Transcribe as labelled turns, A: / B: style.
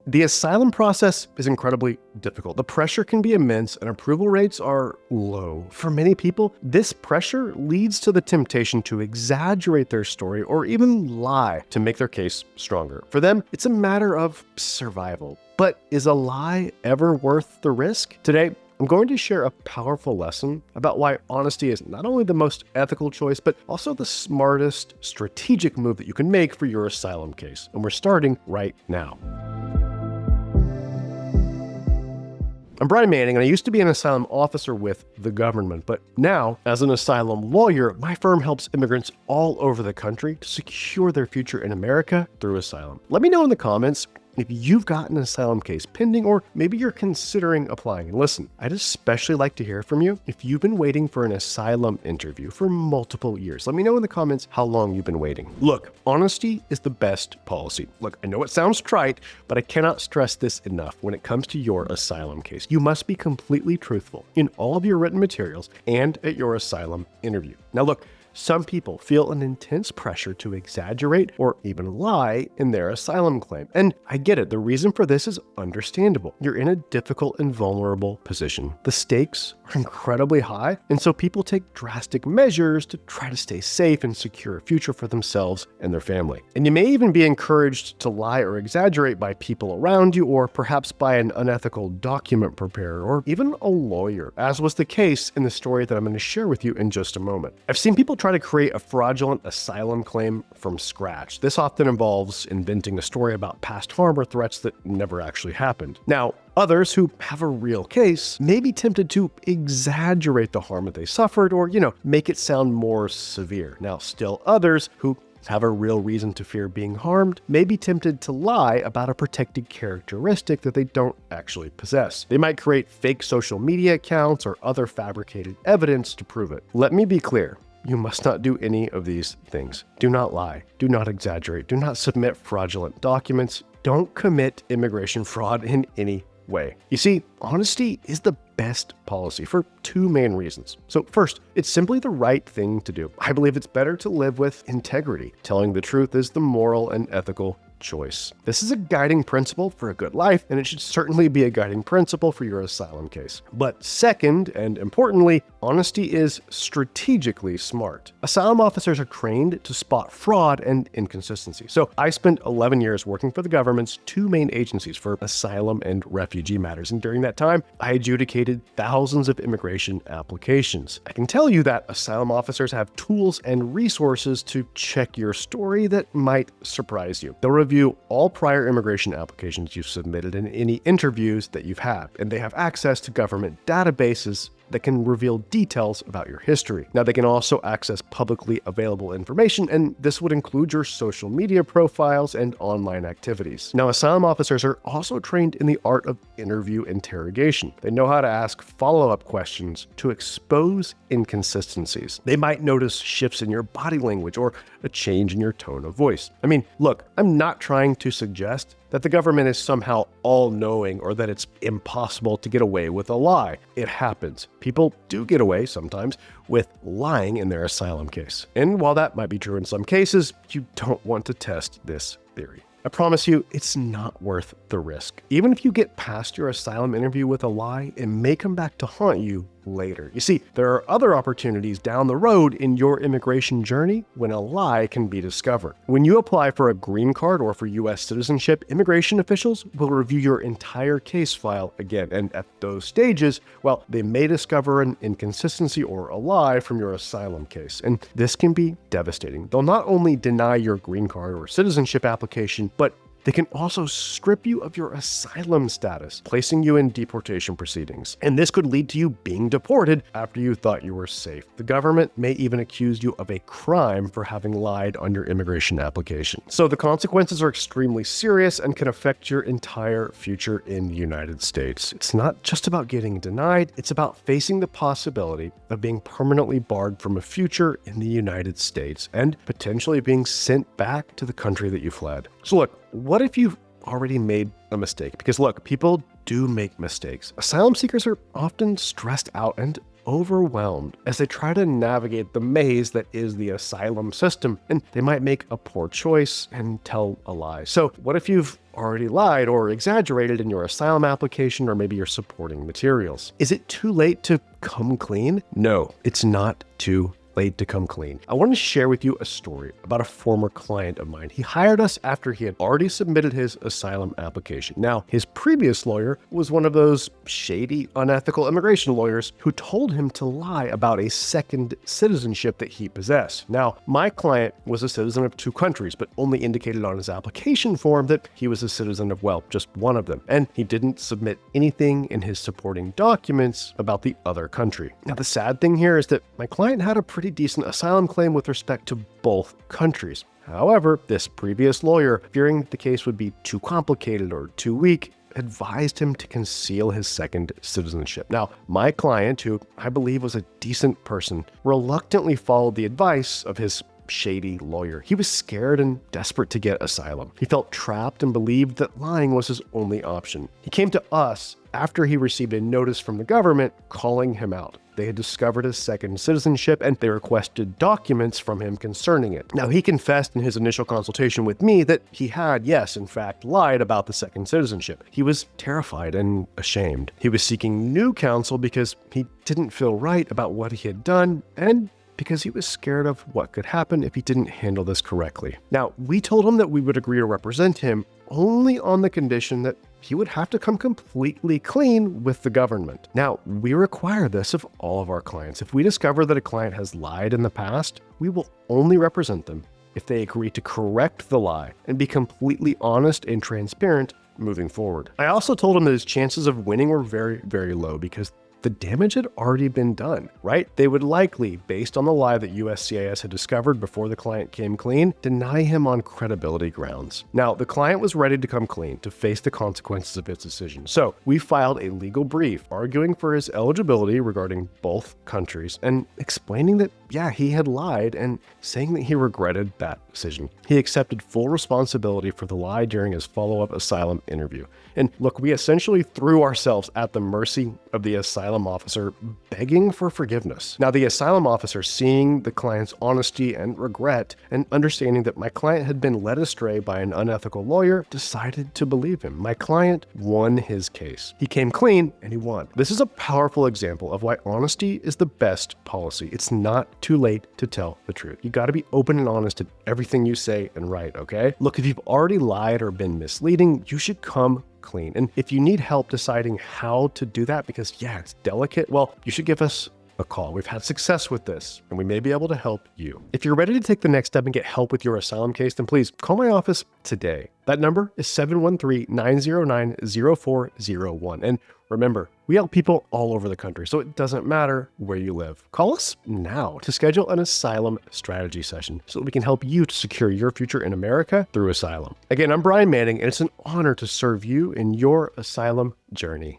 A: The asylum process is incredibly difficult. The pressure can be immense and approval rates are low. For many people, this pressure leads to the temptation to exaggerate their story or even lie to make their case stronger. For them, it's a matter of survival. But is a lie ever worth the risk? Today, I'm going to share a powerful lesson about why honesty is not only the most ethical choice, but also the smartest strategic move that you can make for your asylum case. And we're starting right now. I'm Brian Manning, and I used to be an asylum officer with the government, but now, as an asylum lawyer, my firm helps immigrants all over the country to secure their future in America through asylum. Let me know in the comments if you've got an asylum case pending, or maybe you're considering applying. And listen, I'd especially like to hear from you if you've been waiting for an asylum interview for multiple years. Let me know in the comments how long you've been waiting. Look, honesty is the best policy. Look, I know it sounds trite, but I cannot stress this enough when it comes to your asylum case. You must be completely truthful in all of your written materials and at your asylum interview. Now look, some people feel an intense pressure to exaggerate or even lie in their asylum claim. And I get it. The reason for this is understandable. You're in a difficult and vulnerable position. The stakes are incredibly high, and so people take drastic measures to try to stay safe and secure a future for themselves and their family. And you may even be encouraged to lie or exaggerate by people around you, or perhaps by an unethical document preparer, or even a lawyer, as was the case in the story that I'm going to share with you in just a moment. I've seen people try to create a fraudulent asylum claim from scratch. This often involves inventing a story about past harm or threats that never actually happened. Now, others who have a real case may be tempted to exaggerate the harm that they suffered or, make it sound more severe. Now, still others who have a real reason to fear being harmed may be tempted to lie about a protected characteristic that they don't actually possess. They might create fake social media accounts or other fabricated evidence to prove it. Let me be clear. You must not do any of these things. Do not lie. Do not exaggerate. Do not submit fraudulent documents. Don't commit immigration fraud in any way. You see, honesty is the best policy for two main reasons. So first, it's simply the right thing to do. I believe it's better to live with integrity. Telling the truth is the moral and ethical choice. This is a guiding principle for a good life, and it should certainly be a guiding principle for your asylum case. But second, and importantly, honesty is strategically smart. Asylum officers are trained to spot fraud and inconsistency. So I spent 11 years working for the government's two main agencies for asylum and refugee matters, and during that time, I adjudicated thousands of immigration applications. I can tell you that asylum officers have tools and resources to check your story that might surprise you. They'll review all prior immigration applications you've submitted and any interviews that you've had, and they have access to government databases that can reveal details about your history. Now, they can also access publicly available information, and this would include your social media profiles and online activities. Now, asylum officers are also trained in the art of interview interrogation. They know how to ask follow-up questions to expose inconsistencies. They might notice shifts in your body language or a change in your tone of voice. I mean, look, I'm not trying to suggest that the government is somehow all-knowing or that it's impossible to get away with a lie. It happens. People do get away sometimes with lying in their asylum case. And while that might be true in some cases, you don't want to test this theory. I promise you, it's not worth the risk. Even if you get past your asylum interview with a lie, it may come back to haunt you later. You see, there are other opportunities down the road in your immigration journey when a lie can be discovered. When you apply for a green card or for U.S. citizenship, immigration officials will review your entire case file again. And at those stages, well, they may discover an inconsistency or a lie from your asylum case. And this can be devastating. They'll not only deny your green card or citizenship application, but they can also strip you of your asylum status, placing you in deportation proceedings. And this could lead to you being deported after you thought you were safe. The government may even accuse you of a crime for having lied on your immigration application. So the consequences are extremely serious and can affect your entire future in the United States. It's not just about getting denied, it's about facing the possibility of being permanently barred from a future in the United States and potentially being sent back to the country that you fled. So look, what if you've already made a mistake? Because look, people do make mistakes. Asylum seekers are often stressed out and overwhelmed as they try to navigate the maze that is the asylum system, and they might make a poor choice and tell a lie. So what if you've already lied or exaggerated in your asylum application or maybe your supporting materials? Is it too late to come clean? No, it's not too late to come clean. I want to share with you a story about a former client of mine. He hired us after he had already submitted his asylum application. Now, his previous lawyer was one of those shady, unethical immigration lawyers who told him to lie about a second citizenship that he possessed. Now, my client was a citizen of 2 countries, but only indicated on his application form that he was a citizen of, well, just one of them. And he didn't submit anything in his supporting documents about the other country. Now, the sad thing here is that my client had a pretty decent asylum claim with respect to both countries. However, this previous lawyer, fearing the case would be too complicated or too weak, advised him to conceal his second citizenship. Now, my client, who I believe was a decent person, reluctantly followed the advice of his shady lawyer. He was scared and desperate to get asylum. He felt trapped and believed that lying was his only option. He came to us after he received a notice from the government calling him out. They had discovered his second citizenship and they requested documents from him concerning it. Now, he confessed in his initial consultation with me that he had, yes, in fact, lied about the second citizenship. He was terrified and ashamed. He was seeking new counsel because he didn't feel right about what he had done and because he was scared of what could happen if he didn't handle this correctly. Now, we told him that we would agree to represent him only on the condition that he would have to come completely clean with the government. Now, we require this of all of our clients. If we discover that a client has lied in the past, we will only represent them if they agree to correct the lie and be completely honest and transparent moving forward. I also told him that his chances of winning were very, very low because the damage had already been done, right? They would likely, based on the lie that USCIS had discovered before the client came clean, deny him on credibility grounds. Now, the client was ready to come clean to face the consequences of his decision. So we filed a legal brief arguing for his eligibility regarding both countries and explaining that, yeah, he had lied and saying that he regretted that decision. He accepted full responsibility for the lie during his follow-up asylum interview. And look, we essentially threw ourselves at the mercy of the asylum officer begging for forgiveness. Now, the asylum officer, seeing the client's honesty and regret and understanding that my client had been led astray by an unethical lawyer, decided to believe him. My client won his case. He came clean and he won. This is a powerful example of why honesty is the best policy. It's not too late to tell the truth. You got to be open and honest in everything you say and write, okay? Look, if you've already lied or been misleading, you should come clean. And if you need help deciding how to do that, because yeah, it's delicate, well, you should give us a call. We've had success with this and we may be able to help you. If you're ready to take the next step and get help with your asylum case, then please call my office today. That number is 713-909-0401. And remember, we help people all over the country, so it doesn't matter where you live. Call us now to schedule an asylum strategy session so that we can help you to secure your future in America through asylum. Again, I'm Brian Manning, and it's an honor to serve you in your asylum journey.